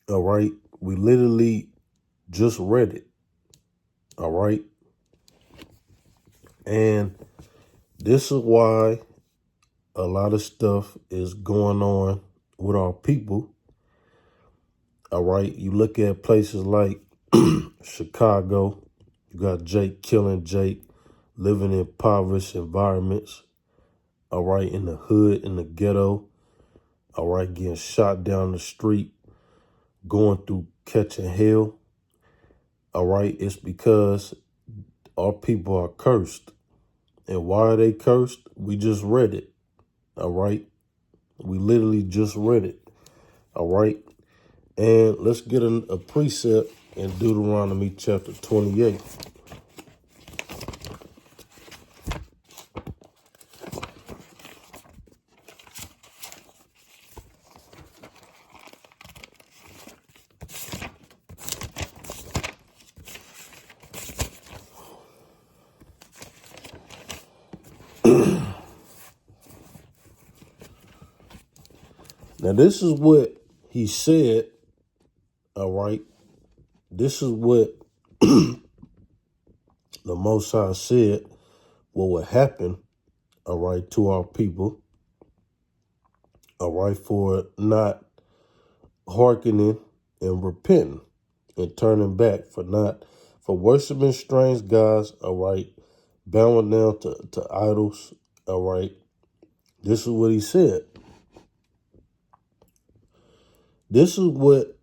All right. We literally just read it. All right. And this is why a lot of stuff is going on with our people. All right. You look at places like Chicago, you got Jake killing Jake, living in impoverished environments. All right. In the hood, in the ghetto. All right. Getting shot down the street, going through catching hell. All right. It's because our people are cursed. And why are they cursed? We just read it. All right. We literally just read it. All right. And let's get a precept in Deuteronomy chapter 28. Now, this is what he said. All right. This is what the Most High said what would happen. All right. To our people. All right. For not hearkening and repenting and turning back, for worshiping strange gods. All right. Bowing down to idols. All right. This is what he said. This is what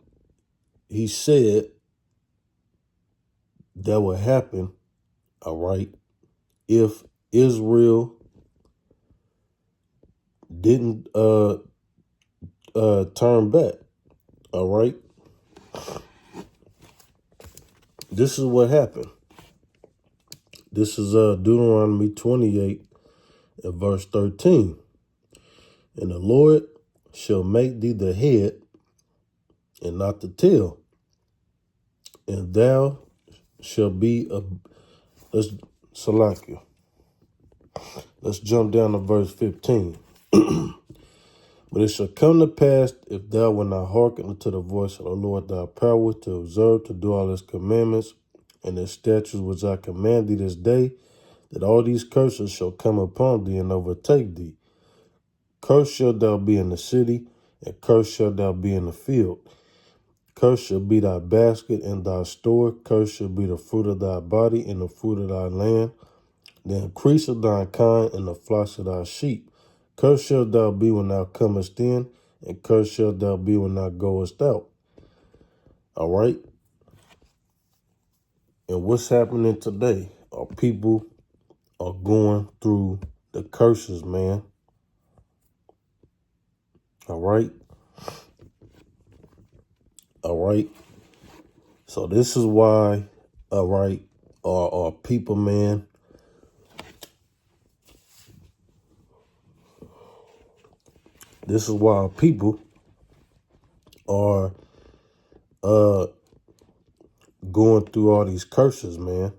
he said that would happen, all right, if Israel didn't turn back, all right? This is what happened. This is Deuteronomy 28 and verse 13. And the Lord shall make thee the head and not the tail, and thou shalt be a, Salakia. Let's jump down to verse 15. But it shall come to pass, if thou wilt not hearken unto the voice of the Lord thy power, to observe, to do all his commandments and his statutes which I command thee this day, that all these curses shall come upon thee and overtake thee. Cursed shalt thou be in the city, and cursed shalt thou be in the field. Cursed shall be thy basket and thy store. Cursed shall be the fruit of thy body and the fruit of thy land, the increase of thy kind and the flocks of thy sheep. Cursed shalt thou be when thou comest in, and cursed shalt thou be when thou goest out. All right? And what's happening today? Our people are going through the curses, man. All right? All right? So this is why, all right, our people, man, this is why our people are going through all these curses, man.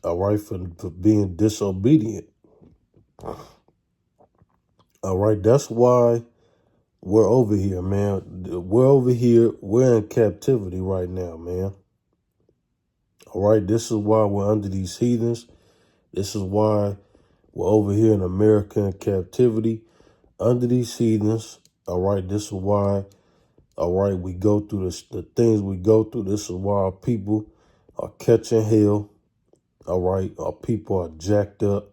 All right, for being disobedient. All right, that's why we're over here, man. We're over here. We're in captivity right now, man. All right, this is why we're under these heathens. This is why we're over here in America in captivity, under these heathens. All right, this is why, all right, we go through the things we go through. This is why our people are catching hell. All right, our people are jacked up.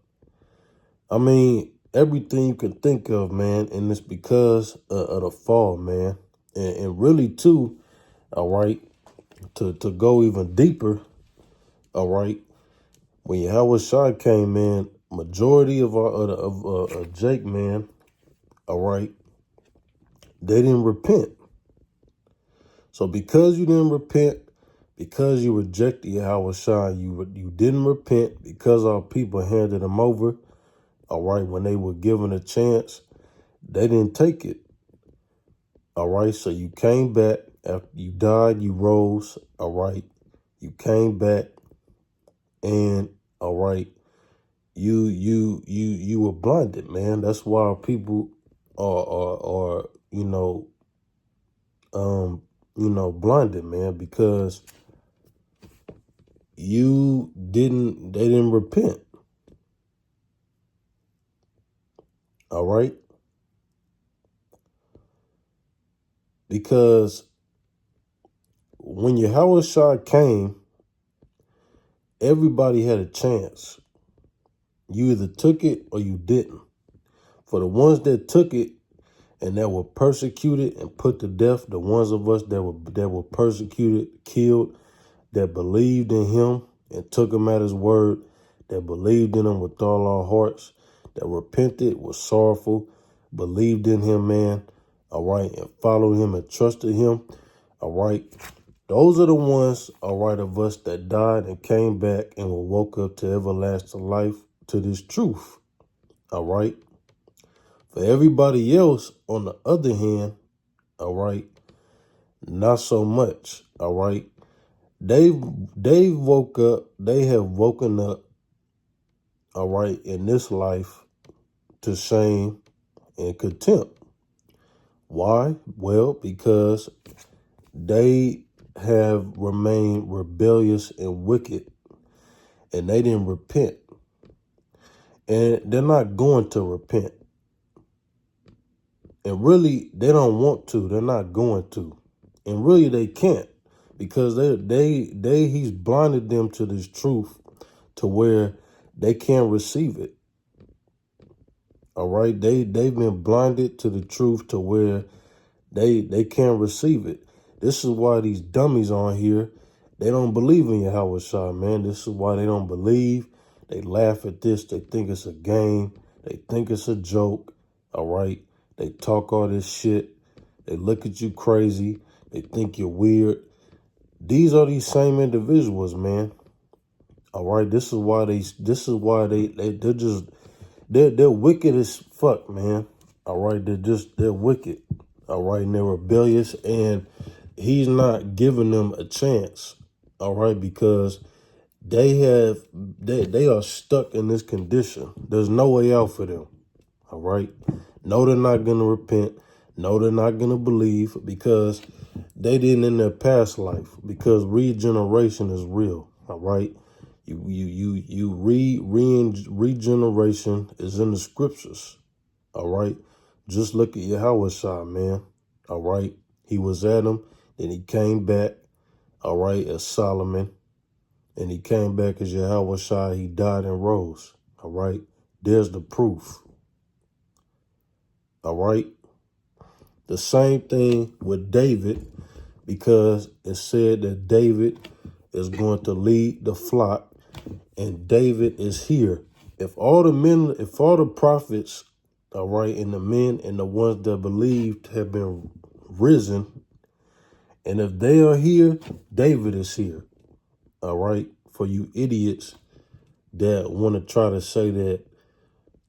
I mean, everything you can think of, man, and it's because of the fall, man. And really, too, all right, to go even deeper, all right, when Yahweh Shai came in, majority of Jake, man, all right, they didn't repent. So because you didn't repent, because you rejected Yahweh Shai, you didn't repent, because our people handed them over, all right, when they were given a chance, they didn't take it. All right, so you came back after you died, you rose, all right, you came back, and all right, you were blinded, man. That's why people are you know, blinded, man, because they didn't repent. All right. Because when Yahushua came, everybody had a chance. You either took it or you didn't. For the ones that took it and that were persecuted and put to death, the ones of us that were persecuted, killed, that believed in him and took him at his word, that believed in him with all our hearts, that repented, was sorrowful, believed in him, man, all right, and followed him and trusted him, all right. Those are the ones, all right, of us that died and came back and were woke up to everlasting life, to this truth, all right. For everybody else, on the other hand, all right, not so much, all right. They woke up, they have woken up, all right, in this life to shame and contempt. Why? Well, because they have remained rebellious and wicked, and they didn't repent. And they're not going to repent. And really, they don't want to. They're not going to. And really, they can't, because he's blinded them to this truth to where they can't receive it. All right, they've been blinded to the truth to where they can't receive it. This is why these dummies on here, they don't believe in Yahushua, man. This is why they don't believe. They laugh at this. They think it's a game. They think it's a joke. All right. They talk all this shit. They look at you crazy. They think you're weird. These are these same individuals, man. All right. This is why they're wicked as fuck, man. All right. They're wicked. All right. And they're rebellious, and he's not giving them a chance. All right. Because they are stuck in this condition. There's no way out for them. All right. No, they're not going to repent. No, they're not going to believe, because they didn't in their past life, because regeneration is real. All right. Regeneration is in the scriptures. All right. Just look at Yahushua, man. All right. He was Adam, then he came back, all right, as Solomon, and he came back as Yahushua. He died and rose. All right. There's the proof. All right. The same thing with David, because it said that David is going to lead the flock, and David is here. If all the prophets, all right, and the men and the ones that believed have been risen, and if they are here, David is here. All right. For you idiots that want to try to say that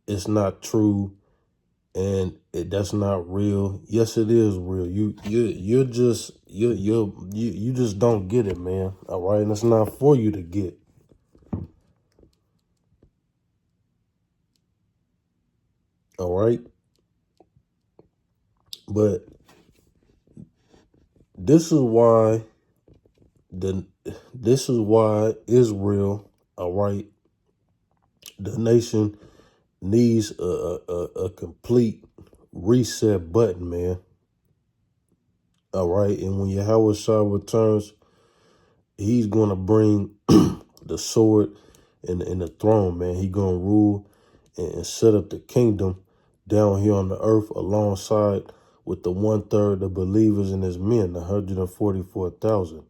it's not true and that's not real. Yes, it is real. You just don't get it, man. All right. And it's not for you to get. All right. But this is why Israel, all right, the nation needs a complete reset button, man. All right. And when Yahushua returns, he's going to bring the sword and the throne, man. He's going to rule and set up the kingdom down here on the earth alongside with the 1/3 of believers and his men, the 144,000.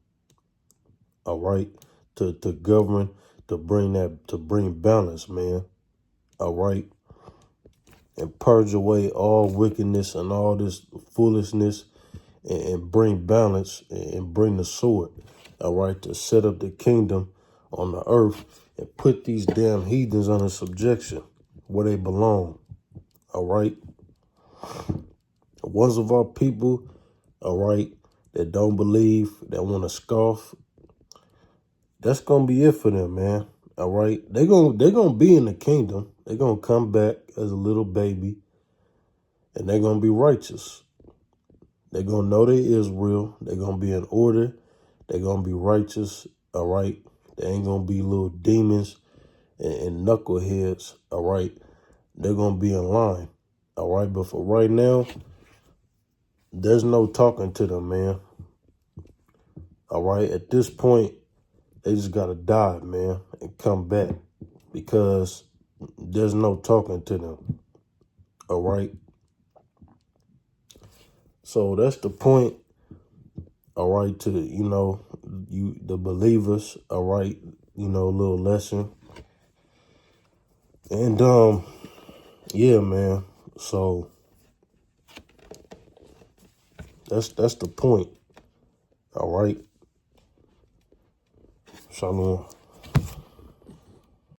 All right. To govern, to bring balance, man. All right. And purge away all wickedness and all this foolishness, and bring balance and bring the sword. All right. To set up the kingdom on the earth and put these damn heathens under subjection where they belong. All right. The ones of our people, all right, that don't believe, that want to scoff, that's going to be it for them, man. All right. They're gonna be in the kingdom. They're going to come back as a little baby, and they're going to be righteous. They're going to know they Israel. They're going to be in order. They're going to be righteous, all right? They ain't going to be little demons and knuckleheads, all right? They're going to be in line, all right? But for right now, there's no talking to them, man, all right? At this point, they just got to die, man, and come back because there's no talking to them, all right? So that's the point, all right, to, the believers, all right, a little lesson. And, yeah, man, so that's the point, all right? Shalom.